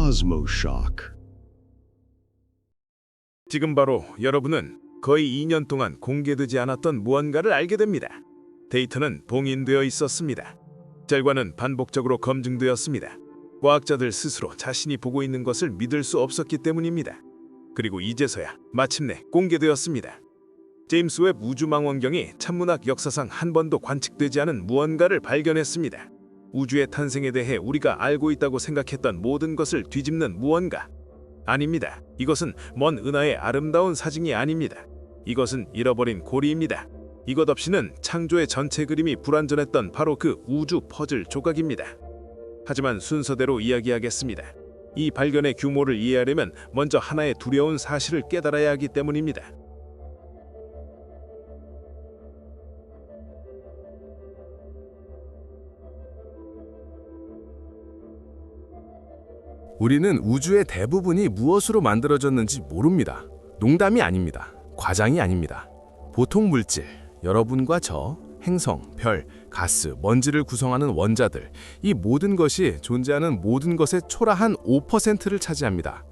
Cosmoshock. 지금 바로 여러분은 거의 2년 동안 공개되지 않았던 무언가를 알게 됩니다. 데이터는 봉인되어 있었습니다. 결과는 반복적으로 검증되었습니다. 과학자들 스스로 자신이 보고 있는 것을 믿을 수 없었기 때문입니다. 그리고 이제서야 마침내 공개되었습니다. 제임스 웹 우주망원경이 천문학 역사상 한 번도 관측되지 않은 무언가를 발견했습니다. 우주의 탄생에 대해 우리가 알고 있다고 생각했던 모든 것을 뒤집는 무언가. 아닙니다. 이것은 먼 은하의 아름다운 사진이 아닙니다. 이것은 잃어버린 고리입니다. 이것 없이는 창조의 전체 그림이 불완전했던 바로 그 우주 퍼즐 조각입니다. 하지만 순서대로 이야기하겠습니다. 이 발견의 규모를 이해하려면 먼저 하나의 두려운 사실을 깨달아야 하기 때문입니다. 우리는 우주의 대부분이 무엇으로 만들어졌는지 모릅니다. 농담이 아닙니다. 과장이 아닙니다. 보통 물질, 여러분과 저, 행성, 별, 가스, 먼지를 구성하는 원자들, 이 모든 것이 존재하는 모든 것의 초라한 5%를 차지합니다.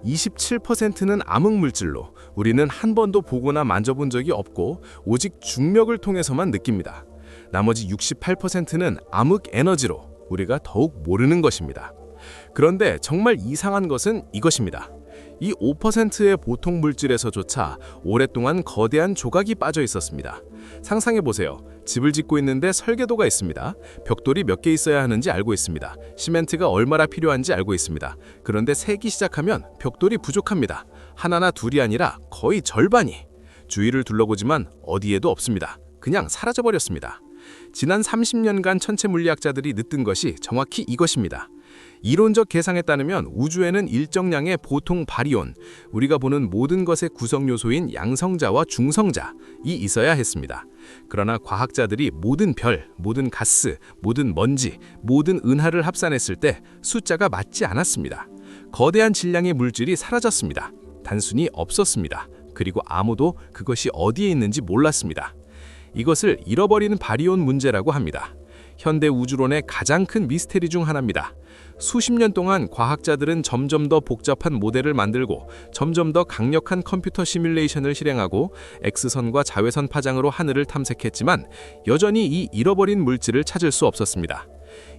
27%는 암흑물질로 우리는 한 번도 보거나 만져본 적이 없고 오직 중력을 통해서만 느낍니다. 나머지 68%는 암흑에너지로 우리가 더욱 모르는 것입니다. 그런데 정말 이상한 것은 이것입니다. 이 5%의 보통 물질에서조차 오랫동안 거대한 조각이 빠져 있었습니다. 상상해보세요. 집을 짓고 있는데 설계도가 있습니다. 벽돌이 몇 개 있어야 하는지 알고 있습니다. 시멘트가 얼마나 필요한지 알고 있습니다. 그런데 새기 시작하면 벽돌이 부족합니다. 하나나 둘이 아니라 거의 절반이. 주위를 둘러보지만 어디에도 없습니다. 그냥 사라져버렸습니다. 지난 30년간 천체 물리학자들이 느낀 것이 정확히 이것입니다. 이론적 계상에 따르면 우주에는 일정량의 보통 바리온, 우리가 보는 모든 것의 구성 요소인 양성자와 중성자이 있어야 했습니다. 그러나 과학자들이 모든 별, 모든 가스, 모든 먼지, 모든 은하를 합산했을 때 숫자가 맞지 않았습니다. 거대한 질량의 물질이 사라졌습니다. 단순히 없었습니다. 그리고 아무도 그것이 어디에 있는지 몰랐습니다. 이것을 잃어버리는 바리온 문제라고 합니다. 현대 우주론의 가장 큰 미스테리 중 하나입니다. 수십 년 동안 과학자들은 점점 더 복잡한 모델을 만들고 점점 더 강력한 컴퓨터 시뮬레이션을 실행하고 X선과 자외선 파장으로 하늘을 탐색했지만 여전히 이 잃어버린 물질을 찾을 수 없었습니다.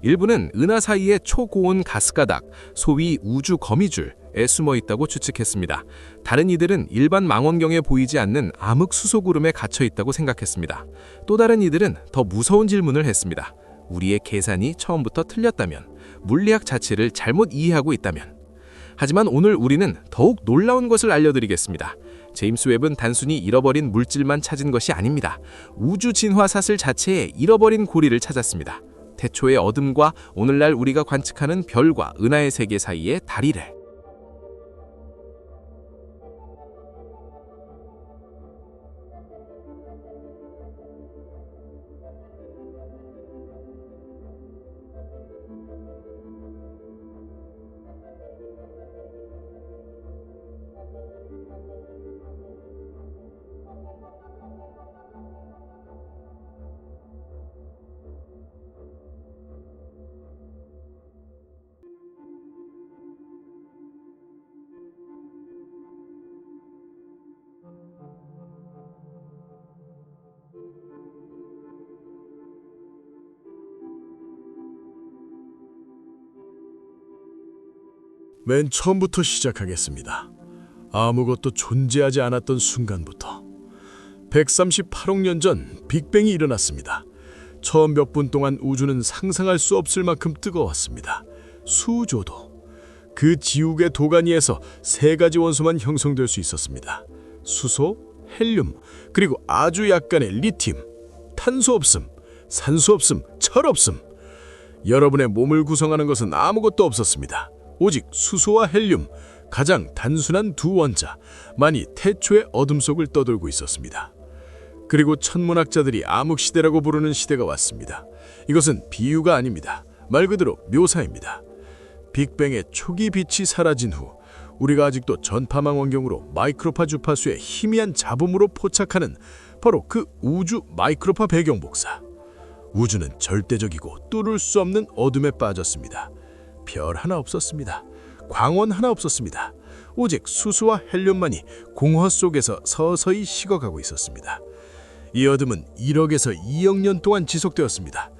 일부는 은하 사이의 초고온 가스가닥, 소위 우주 거미줄에 숨어 있다고 추측했습니다. 다른 이들은 일반 망원경에 보이지 않는 암흑 수소구름에 갇혀 있다고 생각했습니다. 또 다른 이들은 더 무서운 질문을 했습니다. 우리의 계산이 처음부터 틀렸다면, 물리학 자체를 잘못 이해하고 있다면. 하지만 오늘 우리는 더욱 놀라운 것을 알려드리겠습니다. 제임스 웹은 단순히 잃어버린 물질만 찾은 것이 아닙니다. 우주 진화 사슬 자체에 잃어버린 고리를 찾았습니다. 태초의 어둠과 오늘날 우리가 관측하는 별과 은하의 세계 사이의 다리를. 맨 처음부터 시작하겠습니다. 아무것도 존재하지 않았던 순간부터. 138억 년 전 빅뱅이 일어났습니다. 처음 몇 분 동안 우주는 상상할 수 없을 만큼 뜨거웠습니다. 수조도. 그 지옥의 도가니에서 세 가지 원소만 형성될 수 있었습니다. 수소, 헬륨, 그리고 아주 약간의 리튬. 탄소 없음, 산소 없음, 철 없음. 여러분의 몸을 구성하는 것은 아무것도 없었습니다. 오직 수소와 헬륨, 가장 단순한 두 원자만이 태초의 어둠 속을 떠돌고 있었습니다. 그리고 천문학자들이 암흑시대라고 부르는 시대가 왔습니다. 이것은 비유가 아닙니다. 말 그대로 묘사입니다. 빅뱅의 초기 빛이 사라진 후 우리가 아직도 전파망원경으로 마이크로파 주파수의 희미한 잡음으로 포착하는 바로 그 우주 마이크로파 배경 복사. 우주는 절대적이고 뚫을 수 없는 어둠에 빠졌습니다. 별 하나 없었습니다. 광원 하나 없었습니다. 오직 수소와 헬륨만이 공허 속에서 서서히 식어가고 있었습니다. 이 어둠은 1억에서 2억 년 동안 지속되었습니다.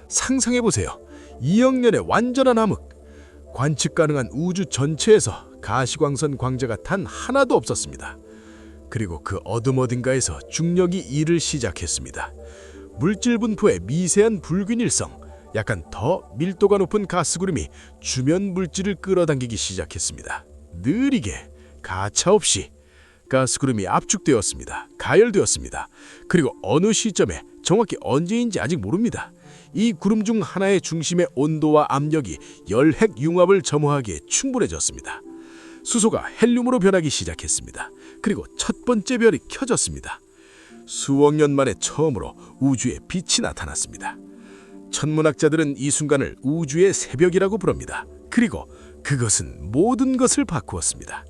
상상해보세요. 2억 년의 완전한 암흑. 관측 가능한 우주 전체에서 가시광선 광자가 단 하나도 없었습니다. 그리고 그 어둠 어딘가에서 중력이 일을 시작했습니다. 물질 분포의 미세한 불균일성, 약간 더 밀도가 높은 가스구름이 주변 물질을 끌어당기기 시작했습니다. 느리게, 가차없이 가스구름이 압축되었습니다. 가열되었습니다. 그리고 어느 시점에 정확히 언제인지 아직 모릅니다. 이 구름 중 하나의 중심의 온도와 압력이 열핵 융합을 점호하기에 충분해졌습니다. 수소가 헬륨으로 변하기 시작했습니다. 그리고 첫 번째 별이 켜졌습니다. 수억 년 만에 처음으로 우주에 빛이 나타났습니다. 천문학자들은 이 순간을 우주의 새벽이라고 부릅니다. 그리고 그것은 모든 것을 바꾸었습니다.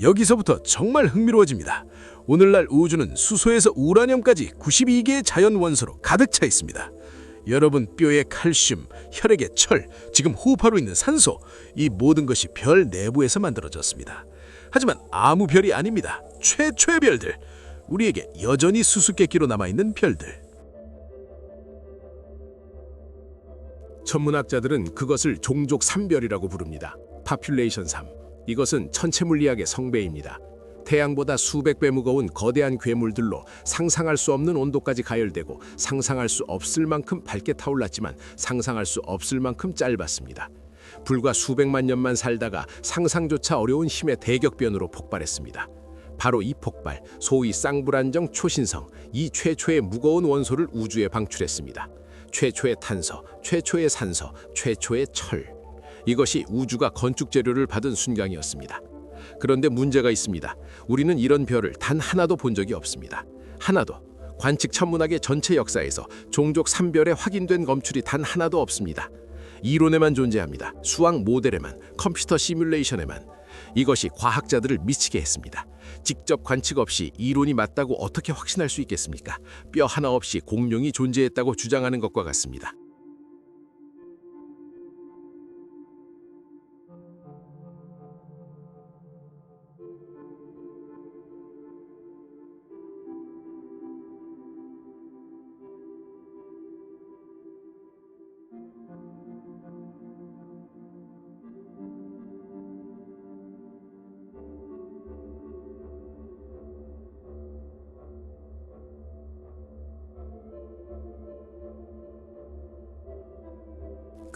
여기서부터 정말 흥미로워집니다. 오늘날 우주는 수소에서 우라늄까지 92개의 자연 원소로 가득 차 있습니다. 여러분 뼈에 칼슘, 혈액에 철, 지금 호흡하고 있는 산소, 이 모든 것이 별 내부에서 만들어졌습니다. 하지만 아무 별이 아닙니다. 최초의 별들, 우리에게 여전히 수수께끼로 남아있는 별들. 천문학자들은 그것을 종족 3별이라고 부릅니다. 파퓰레이션 3. 이것은 천체 물리학의 성배입니다. 태양보다 수백 배 무거운 거대한 괴물들로 상상할 수 없는 온도까지 가열되고 상상할 수 없을 만큼 밝게 타올랐지만 상상할 수 없을 만큼 짧았습니다. 불과 수백만 년만 살다가 상상조차 어려운 힘의 대격변으로 폭발했습니다. 바로 이 폭발, 소위 쌍불안정 초신성, 이 최초의 무거운 원소를 우주에 방출했습니다. 최초의 탄소, 최초의 산소, 최초의 철. 이것이 우주가 건축 재료를 받은 순간이었습니다. 그런데 문제가 있습니다. 우리는 이런 별을 단 하나도 본 적이 없습니다. 하나도. 관측 천문학의 전체 역사에서 종족 3별의 확인된 검출이 단 하나도 없습니다. 이론에만 존재합니다. 수학 모델에만, 컴퓨터 시뮬레이션에만. 이것이 과학자들을 미치게 했습니다. 직접 관측 없이 이론이 맞다고 어떻게 확신할 수 있겠습니까? 뼈 하나 없이 공룡이 존재했다고 주장하는 것과 같습니다.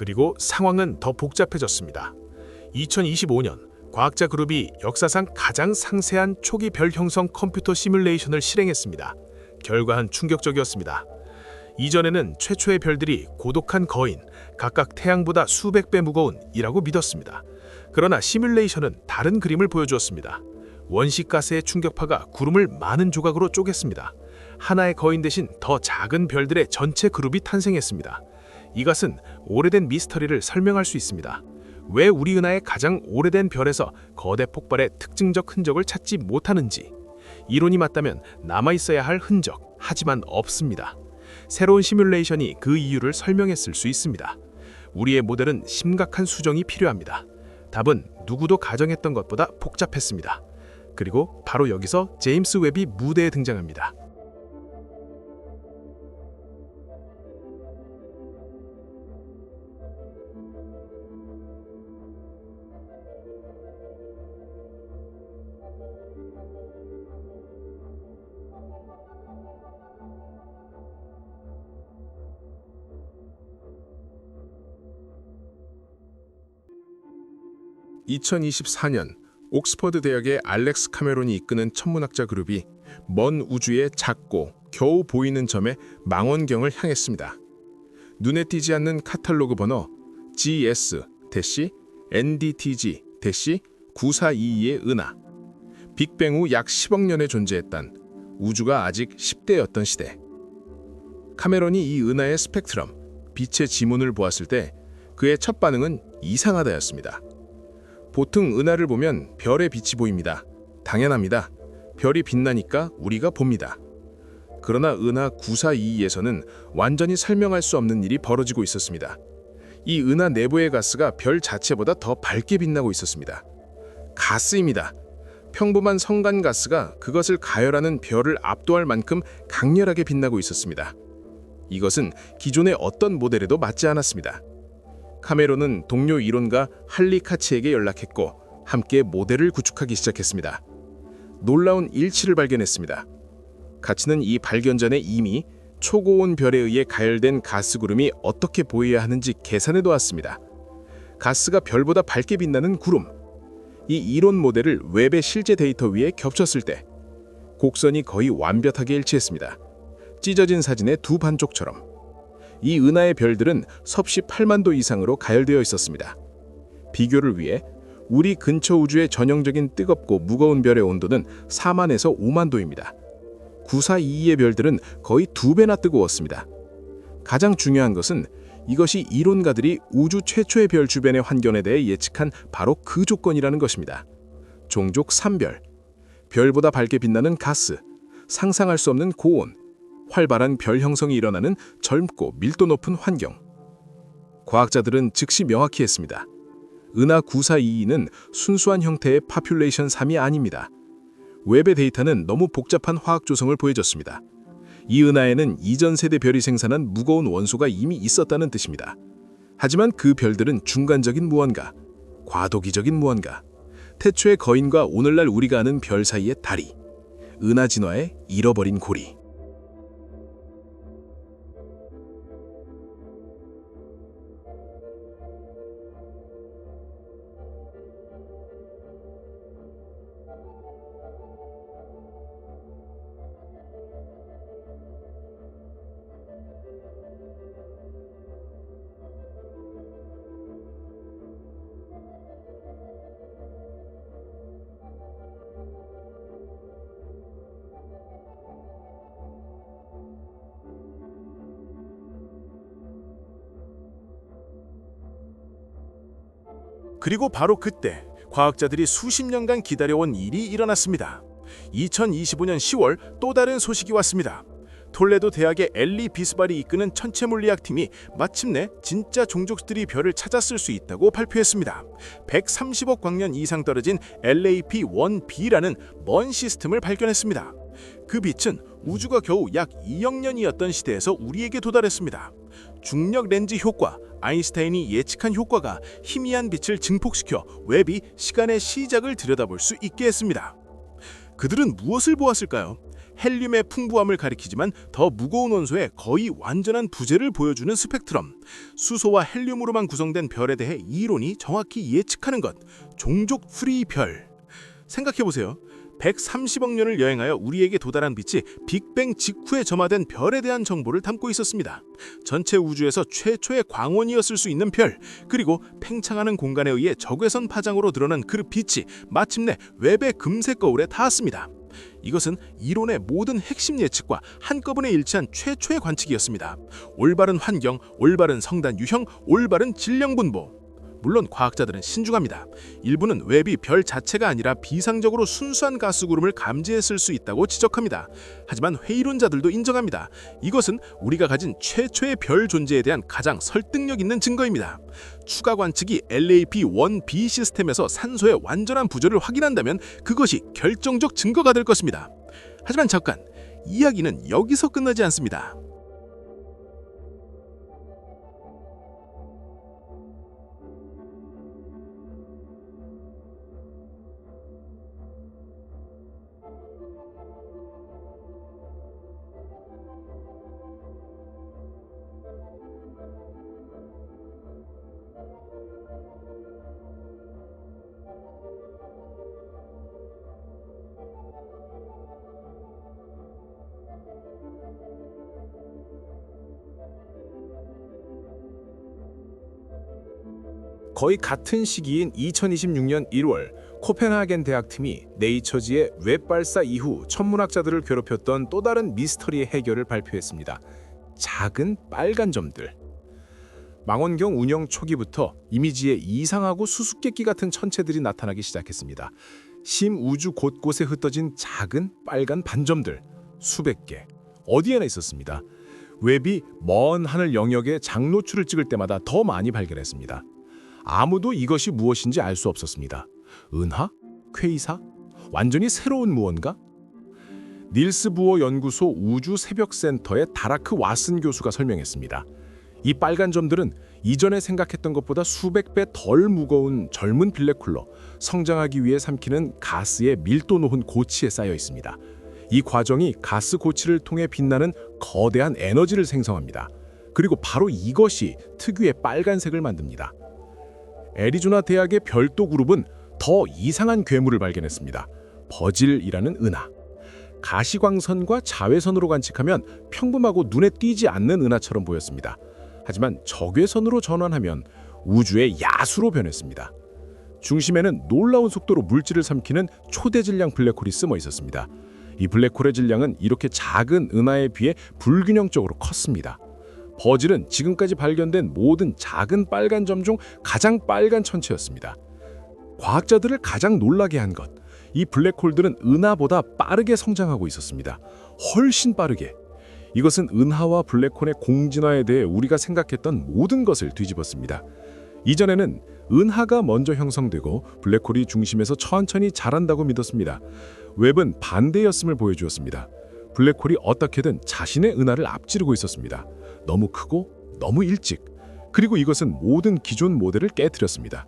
그리고 상황은 더 복잡해졌습니다. 2025년 과학자 그룹이 역사상 가장 상세한 초기 별 형성 컴퓨터 시뮬레이션을 실행했습니다. 결과는 충격적이었습니다. 이전에는 최초의 별들이 고독한 거인, 각각 태양보다 수백 배 무거운 이라고 믿었습니다. 그러나 시뮬레이션은 다른 그림을 보여주었습니다. 원시가스의 충격파가 구름을 많은 조각으로 쪼갰습니다. 하나의 거인 대신 더 작은 별들의 전체 그룹이 탄생했습니다. 이것은 오래된 미스터리를 설명할 수 있습니다. 왜 우리 은하의 가장 오래된 별에서 거대 폭발의 특징적 흔적을 찾지 못하는지. 이론이 맞다면 남아있어야 할 흔적, 하지만 없습니다. 새로운 시뮬레이션이 그 이유를 설명했을 수 있습니다. 우리의 모델은 심각한 수정이 필요합니다. 답은 누구도 가정했던 것보다 복잡했습니다. 그리고 바로 여기서 제임스 웹이 무대에 등장합니다. (2024년) 옥스퍼드 대학의 알렉스 카메론이 이끄는 천문학자 그룹이 먼 우주의 작고 겨우 보이는 점의 망원경을 향했습니다. 눈에 띄지 않는 카탈로그 번호 GS-NDTG-9422의 은하. 빅뱅 후 약 10억 년에 존재했던 우주가 아직 10대였던 시대. 카메론이 이 은하의 스펙트럼, 빛의 지문을 보았을 때 그의 첫 반응은 이상하다였습니다. 보통 은하를 보면 별의 빛이 보입니다. 당연합니다. 별이 빛나니까 우리가 봅니다. 그러나 은하 9422에서는 완전히 설명할 수 없는 일이 벌어지고 있었습니다. 이 은하 내부의 가스가 별 자체보다 더 밝게 빛나고 있었습니다. 가스입니다. 평범한 성간 가스가 그것을 가열하는 별을 압도할 만큼 강렬하게 빛나고 있었습니다. 이것은 기존의 어떤 모델에도 맞지 않았습니다. 카메론은 동료 이론가 할리 카치에게 연락했고 함께 모델을 구축하기 시작했습니다. 놀라운 일치를 발견했습니다. 카치는 이 발견 전에 이미 초고온 별에 의해 가열된 가스 구름이 어떻게 보여야 하는지 계산해 놓았습니다. 가스가 별보다 밝게 빛나는 구름. 이 이론 모델을 웹의 실제 데이터 위에 겹쳤을 때 곡선이 거의 완벽하게 일치했습니다. 찢어진 사진의 두 반쪽처럼. 이 은하의 별들은 섭씨 8만 도 이상으로 가열되어 있었습니다. 비교를 위해 우리 근처 우주의 전형적인 뜨겁고 무거운 별의 온도는 4만에서 5만 도입니다. 9422의 별들은 거의 2배나 뜨거웠습니다. 가장 중요한 것은 이것이 이론가들이 우주 최초의 별 주변의 환경에 대해 예측한 바로 그 조건이라는 것입니다. 종족 3별, 별보다 밝게 빛나는 가스, 상상할 수 없는 고온, 활발한 별 형성이 일어나는 젊고 밀도 높은 환경. 과학자들은 즉시 명확히 했습니다. 은하 9422는 순수한 형태의 파퓰레이션 3이 아닙니다. 웹의 데이터는 너무 복잡한 화학 조성을 보여줬습니다. 이 은하에는 이전 세대 별이 생산한 무거운 원소가 이미 있었다는 뜻입니다. 하지만 그 별들은 중간적인 무언가, 과도기적인 무언가, 태초의 거인과 오늘날 우리가 아는 별 사이의 다리, 은하 진화의 잃어버린 고리. 그리고 바로 그때 과학자들이 수십 년간 기다려온 일이 일어났습니다. 2025년 10월 또 다른 소식이 왔습니다. 톨레도 대학의 엘리 비스발이 이끄는 천체물리학팀이 마침내 진짜 종족들이 별을 찾았을 수 있다고 발표했습니다. 130억 광년 이상 떨어진 LAP-1b라는 먼 시스템을 발견했습니다. 그 빛은 우주가 겨우 약 2억 년이었던 시대에서 우리에게 도달했습니다. 중력 렌즈 효과, 아인슈타인이 예측한 효과가 희미한 빛을 증폭시켜 웹이 시간의 시작을 들여다볼 수 있게 했습니다. 그들은 무엇을 보았을까요? 헬륨의 풍부함을 가리키지만 더 무거운 원소의 거의 완전한 부재를 보여주는 스펙트럼, 수소와 헬륨으로만 구성된 별에 대해 이론이 정확히 예측하는 것, 종족 프리 별. 생각해보세요. 130억 년을 여행하여 우리에게 도달한 빛이 빅뱅 직후에 점화된 별에 대한 정보를 담고 있었습니다. 전체 우주에서 최초의 광원이었을 수 있는 별, 그리고 팽창하는 공간에 의해 적외선 파장으로 드러난 그 빛이 마침내 웹의 금색 거울에 닿았습니다. 이것은 이론의 모든 핵심 예측과 한꺼번에 일치한 최초의 관측이었습니다. 올바른 환경, 올바른 성단 유형, 올바른 질량 분보. 물론 과학자들은 신중합니다. 일부는 웹이 별 자체가 아니라 비상적으로 순수한 가스 구름을 감지했을 수 있다고 지적합니다. 하지만 회의론자들도 인정합니다. 이것은 우리가 가진 최초의 별 존재에 대한 가장 설득력 있는 증거입니다. 추가 관측이 LAP-1b 시스템에서 산소의 완전한 부조를 확인한다면 그것이 결정적 증거가 될 것입니다. 하지만 잠깐, 이야기는 여기서 끝나지 않습니다. 거의 같은 시기인 2026년 1월 코펜하겐 대학팀이 네이처지의 웹 발사 이후 천문학자들을 괴롭혔던 또 다른 미스터리의 해결을 발표했습니다. 작은 빨간 점들. 망원경 운영 초기부터 이미지에 이상하고 수수께끼 같은 천체들이 나타나기 시작했습니다. 심우주 곳곳에 흩어진 작은 빨간 반점들, 수백 개, 어디에나 있었습니다. 웹이 먼 하늘 영역에 장노출을 찍을 때마다 더 많이 발견했습니다. 아무도 이것이 무엇인지 알 수 없었습니다. 은하? 퀘이사? 완전히 새로운 무언가? 닐스 부어 연구소 우주 새벽센터의 다라크 왓슨 교수가 설명했습니다. 이 빨간 점들은 이전에 생각했던 것보다 수백 배 덜 무거운 젊은 블랙홀로 성장하기 위해 삼키는 가스의 밀도 높은 고치에 쌓여 있습니다. 이 과정이 가스 고치를 통해 빛나는 거대한 에너지를 생성합니다. 그리고 바로 이것이 특유의 빨간색을 만듭니다. 애리조나 대학의 별도 그룹은 더 이상한 괴물을 발견했습니다. 버질이라는 은하. 가시광선과 자외선으로 관측하면 평범하고 눈에 띄지 않는 은하처럼 보였습니다. 하지만 적외선으로 전환하면 우주의 야수로 변했습니다. 중심에는 놀라운 속도로 물질을 삼키는 초대 질량 블랙홀이 숨어 있었습니다. 이 블랙홀의 질량은 이렇게 작은 은하에 비해 불균형적으로 컸습니다. 버질은 지금까지 발견된 모든 작은 빨간 점 중 가장 빨간 천체였습니다. 과학자들을 가장 놀라게 한 것, 이 블랙홀들은 은하보다 빠르게 성장하고 있었습니다. 훨씬 빠르게. 이것은 은하와 블랙홀의 공진화에 대해 우리가 생각했던 모든 것을 뒤집었습니다. 이전에는 은하가 먼저 형성되고 블랙홀이 중심에서 천천히 자란다고 믿었습니다. 웹은 반대였음을 보여주었습니다. 블랙홀이 어떻게든 자신의 은하를 앞지르고 있었습니다. 너무 크고 너무 일찍. 그리고 이것은 모든 기존 모델을 깨뜨렸습니다.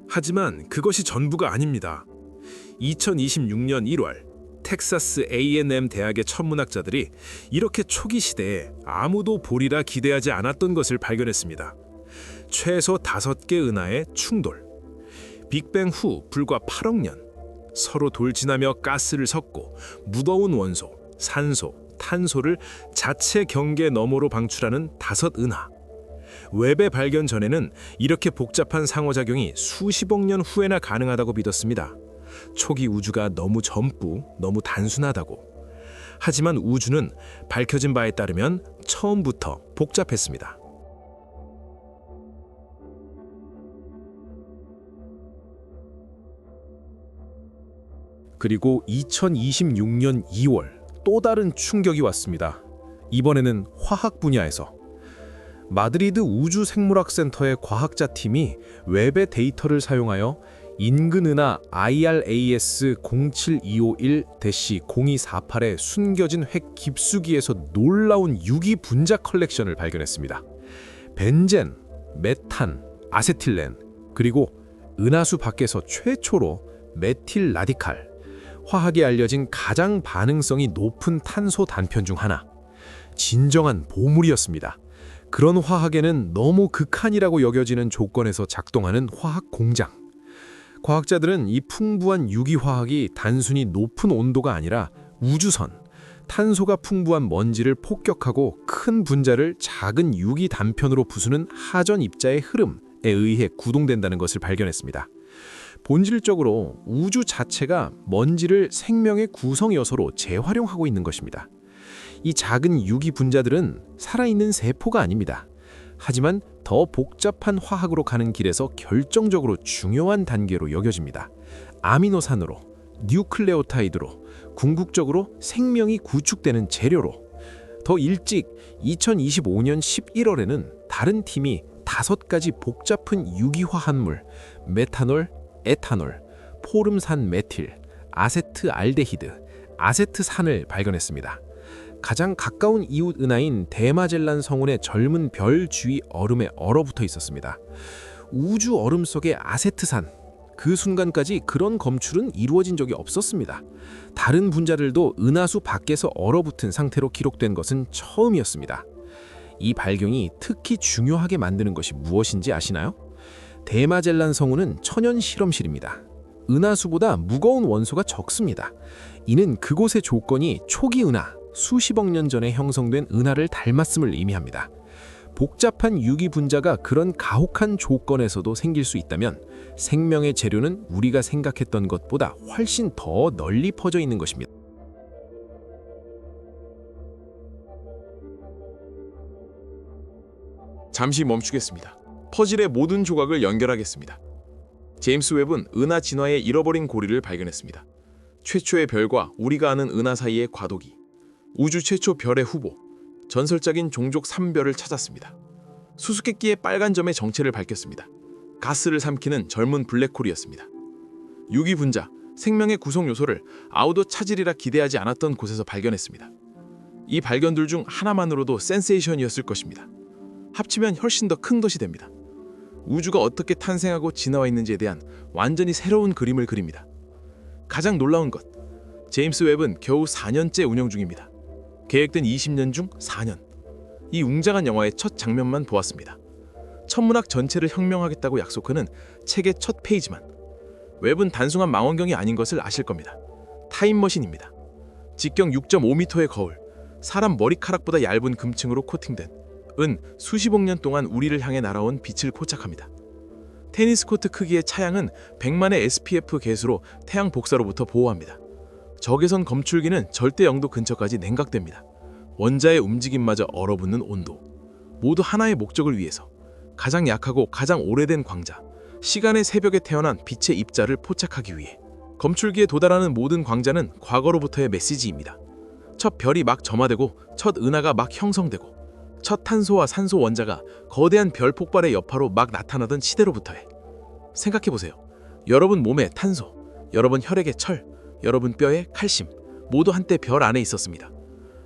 하지만 그것이 전부가 아닙니다. 2026년 1월 텍사스 A&M 대학의 천문학자들이 이렇게 초기 시대에 아무도 보리라 기대하지 않았던 것을 발견했습니다. 최소 5개 은하의 충돌. 빅뱅 후 불과 8억 년 서로 돌진하며 가스를 섞고 무더운 원소, 산소, 탄소를 자체 경계 너머로 방출하는 5 은하. 웹의 발견 전에는 이렇게 복잡한 상호작용이 수십억 년 후에나 가능하다고 믿었습니다. 초기 우주가 너무 젊고 너무 단순하다고. 하지만 우주는 밝혀진 바에 따르면 처음부터 복잡했습니다. 그리고 2026년 2월 또 다른 충격이 왔습니다. 이번에는 화학 분야에서. 마드리드 우주생물학센터의 과학자 팀이 웹의 데이터를 사용하여 인근 은하 IRAS 07251-0248의 숨겨진 핵 깊숙이에서 놀라운 유기 분자 컬렉션을 발견했습니다. 벤젠, 메탄, 아세틸렌, 그리고 은하수 밖에서 최초로 메틸 라디칼, 화학에 알려진 가장 반응성이 높은 탄소 단편 중 하나. 진정한 보물이었습니다. 그런 화학에는 너무 극한이라고 여겨지는 조건에서 작동하는 화학 공장. 과학자들은 이 풍부한 유기화학이 단순히 높은 온도가 아니라 우주선, 탄소가 풍부한 먼지를 폭격하고 큰 분자를 작은 유기 단편으로 부수는 하전 입자의 흐름에 의해 구동된다는 것을 발견했습니다. 본질적으로 우주 자체가 먼지를 생명의 구성 요소로 재활용하고 있는 것입니다. 이 작은 유기 분자들은 살아있는 세포가 아닙니다. 하지만 더 복잡한 화학으로 가는 길에서 결정적으로 중요한 단계로 여겨집니다. 아미노산으로, 뉴클레오타이드로, 궁극적으로 생명이 구축되는 재료로. 더 일찍 2025년 11월에는 다른 팀이 5가지 복잡한 유기화합물, 메탄올, 에탄올, 포름산 메틸, 아세트알데히드, 아세트산을 발견했습니다. 가장 가까운 이웃 은하인 대마젤란 성운의 젊은 별 주위 얼음에 얼어붙어 있었습니다. 우주 얼음 속의 아세트산, 그 순간까지 그런 검출은 이루어진 적이 없었습니다. 다른 분자들도 은하수 밖에서 얼어붙은 상태로 기록된 것은 처음이었습니다. 이 발견이 특히 중요하게 만드는 것이 무엇인지 아시나요? 대마젤란 성운은 천연 실험실입니다. 은하수보다 무거운 원소가 적습니다. 이는 그곳의 조건이 초기 은하, 수십억 년 전에 형성된 은하를 닮았음을 의미합니다. 복잡한 유기 분자가 그런 가혹한 조건에서도 생길 수 있다면 생명의 재료는 우리가 생각했던 것보다 훨씬 더 널리 퍼져 있는 것입니다. 잠시 멈추겠습니다. 퍼즐의 모든 조각을 연결하겠습니다. 제임스 웹은 은하 진화의 잃어버린 고리를 발견했습니다. 최초의 별과 우리가 아는 은하 사이의 과도기, 우주 최초 별의 후보, 전설적인 종족 3별을 찾았습니다. 수수께끼의 빨간 점의 정체를 밝혔습니다. 가스를 삼키는 젊은 블랙홀이었습니다. 유기 분자, 생명의 구성 요소를 아우도 찾으리라 기대하지 않았던 곳에서 발견했습니다. 이 발견들 중 하나만으로도 센세이션이었을 것입니다. 합치면 훨씬 더 큰 것이 됩니다. 우주가 어떻게 탄생하고 진화했는지에 대한 완전히 새로운 그림을 그립니다. 가장 놀라운 것, 제임스 웹은 겨우 4년째 운영 중입니다. 계획된 20년 중 4년. 이 웅장한 영화의 첫 장면만 보았습니다. 천문학 전체를 혁명하겠다고 약속하는 책의 첫 페이지만. 웹은 단순한 망원경이 아닌 것을 아실 겁니다. 타임머신입니다. 직경 6.5m의 거울, 사람 머리카락보다 얇은 금층으로 코팅된 수십억 년 동안 우리를 향해 날아온 빛을 포착합니다. 테니스 코트 크기의 차양은 100만의 SPF 개수로 태양 복사로부터 보호합니다. 적외선 검출기는 절대 0도 근처까지 냉각됩니다. 원자의 움직임마저 얼어붙는 온도. 모두 하나의 목적을 위해서. 가장 약하고 가장 오래된 광자, 시간의 새벽에 태어난 빛의 입자를 포착하기 위해. 검출기에 도달하는 모든 광자는 과거로부터의 메시지입니다. 첫 별이 막 점화되고 첫 은하가 막 형성되고 첫 탄소와 산소 원자가 거대한 별 폭발의 여파로 막 나타나던 시대로부터해. 생각해보세요. 여러분 몸에 탄소, 여러분 혈액에 철, 여러분 뼈에 칼슘, 모두 한때 별 안에 있었습니다.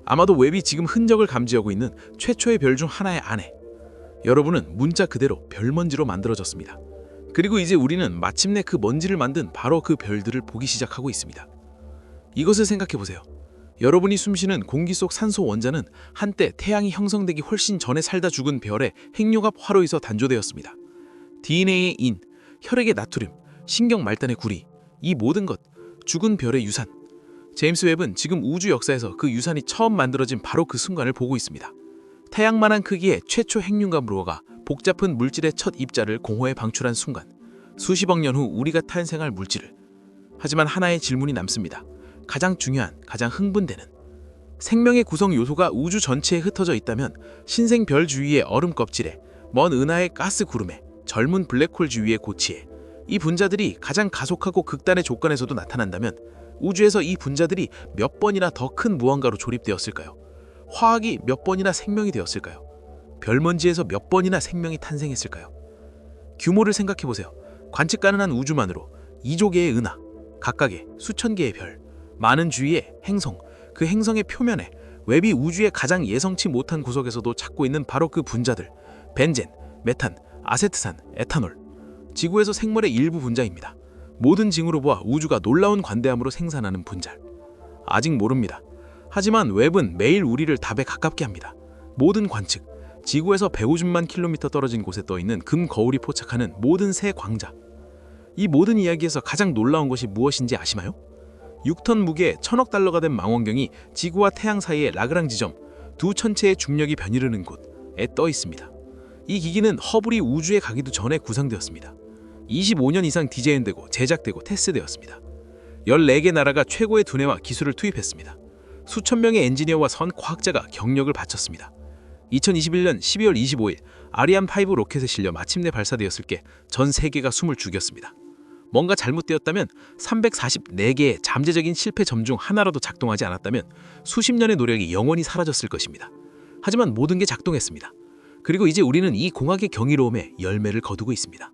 아마도 웹이 지금 흔적을 감지하고 있는 최초의 별 중 하나의 안에. 여러분은 문자 그대로 별먼지로 만들어졌습니다. 그리고 이제 우리는 마침내 그 먼지를 만든 바로 그 별들을 보기 시작하고 있습니다. 이것을 생각해보세요. 여러분이 숨쉬는 공기 속 산소 원자는 한때 태양이 형성되기 훨씬 전에 살다 죽은 별의 핵융합 화로에서 단조되었습니다. DNA의 인, 혈액의 나트륨, 신경 말단의 구리, 이 모든 것, 죽은 별의 유산. 제임스 웹은 지금 우주 역사에서 그 유산이 처음 만들어진 바로 그 순간을 보고 있습니다. 태양만한 크기의 최초 핵융합 루어가 복잡한 물질의 첫 입자를 공허에 방출한 순간, 수십억 년 후 우리가 탄생할 물질을. 하지만 하나의 질문이 남습니다. 가장 중요한, 가장 흥분되는. 생명의 구성 요소가 우주 전체에 흩어져 있다면 신생 별 주위의 얼음 껍질에, 먼 은하의 가스 구름에, 젊은 블랙홀 주위의 고치에, 이 분자들이 가장 가속하고 극단의 조건에서도 나타난다면 우주에서 이 분자들이 몇 번이나 더 큰 무언가로 조립되었을까요? 화학이 몇 번이나 생명이 되었을까요? 별먼지에서 몇 번이나 생명이 탄생했을까요? 규모를 생각해보세요. 관측 가능한 우주만으로 2조 개의 은하, 각각의 수천 개의 별, 많은 주위의 행성, 그 행성의 표면에 웹이 우주의 가장 예상치 못한 구석에서도 찾고 있는 바로 그 분자들, 벤젠, 메탄, 아세트산, 에탄올. 지구에서 생물의 일부 분자입니다. 모든 징후로 보아 우주가 놀라운 관대함으로 생산하는 분자. 아직 모릅니다. 하지만 웹은 매일 우리를 답에 가깝게 합니다. 모든 관측, 지구에서 150만 킬로미터 떨어진 곳에 떠있는 금 거울이 포착하는 모든 새 광자. 이 모든 이야기에서 가장 놀라운 것이 무엇인지 아시나요? 6톤 무게 1000억 달러가 된 망원경이 지구와 태양 사이의 라그랑 지점, 두 천체의 중력이 변이르는 곳에 떠 있습니다. 이 기기는 허블이 우주에 가기도 전에 구상되었습니다. 25년 이상 디자인되고 제작되고 테스트되었습니다. 14개 나라가 최고의 두뇌와 기술을 투입했습니다. 수천 명의 엔지니어와 선 과학자가 경력을 바쳤습니다. 2021년 12월 25일 아리안5 로켓에 실려 마침내 발사되었을 게 전 세계가 숨을 죽였습니다. 뭔가 잘못되었다면 344개의 잠재적인 실패 점 중 하나라도 작동하지 않았다면 수십 년의 노력이 영원히 사라졌을 것입니다. 하지만 모든 게 작동했습니다. 그리고 이제 우리는 이 공학의 경이로움에 열매를 거두고 있습니다.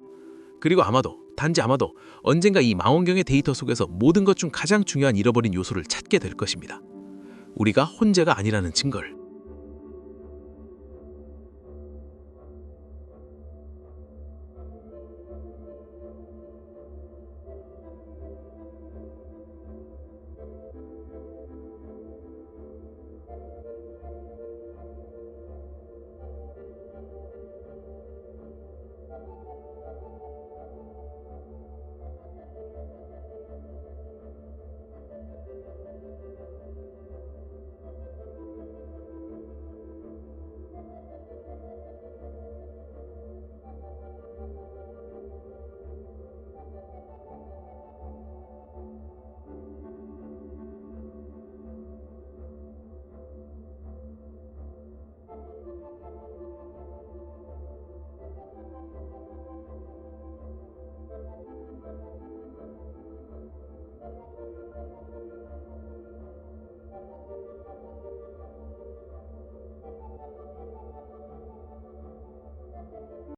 그리고 아마도, 단지 아마도 언젠가 이 망원경의 데이터 속에서 모든 것 중 가장 중요한 잃어버린 요소를 찾게 될 것입니다. 우리가 혼자가 아니라는 증거를.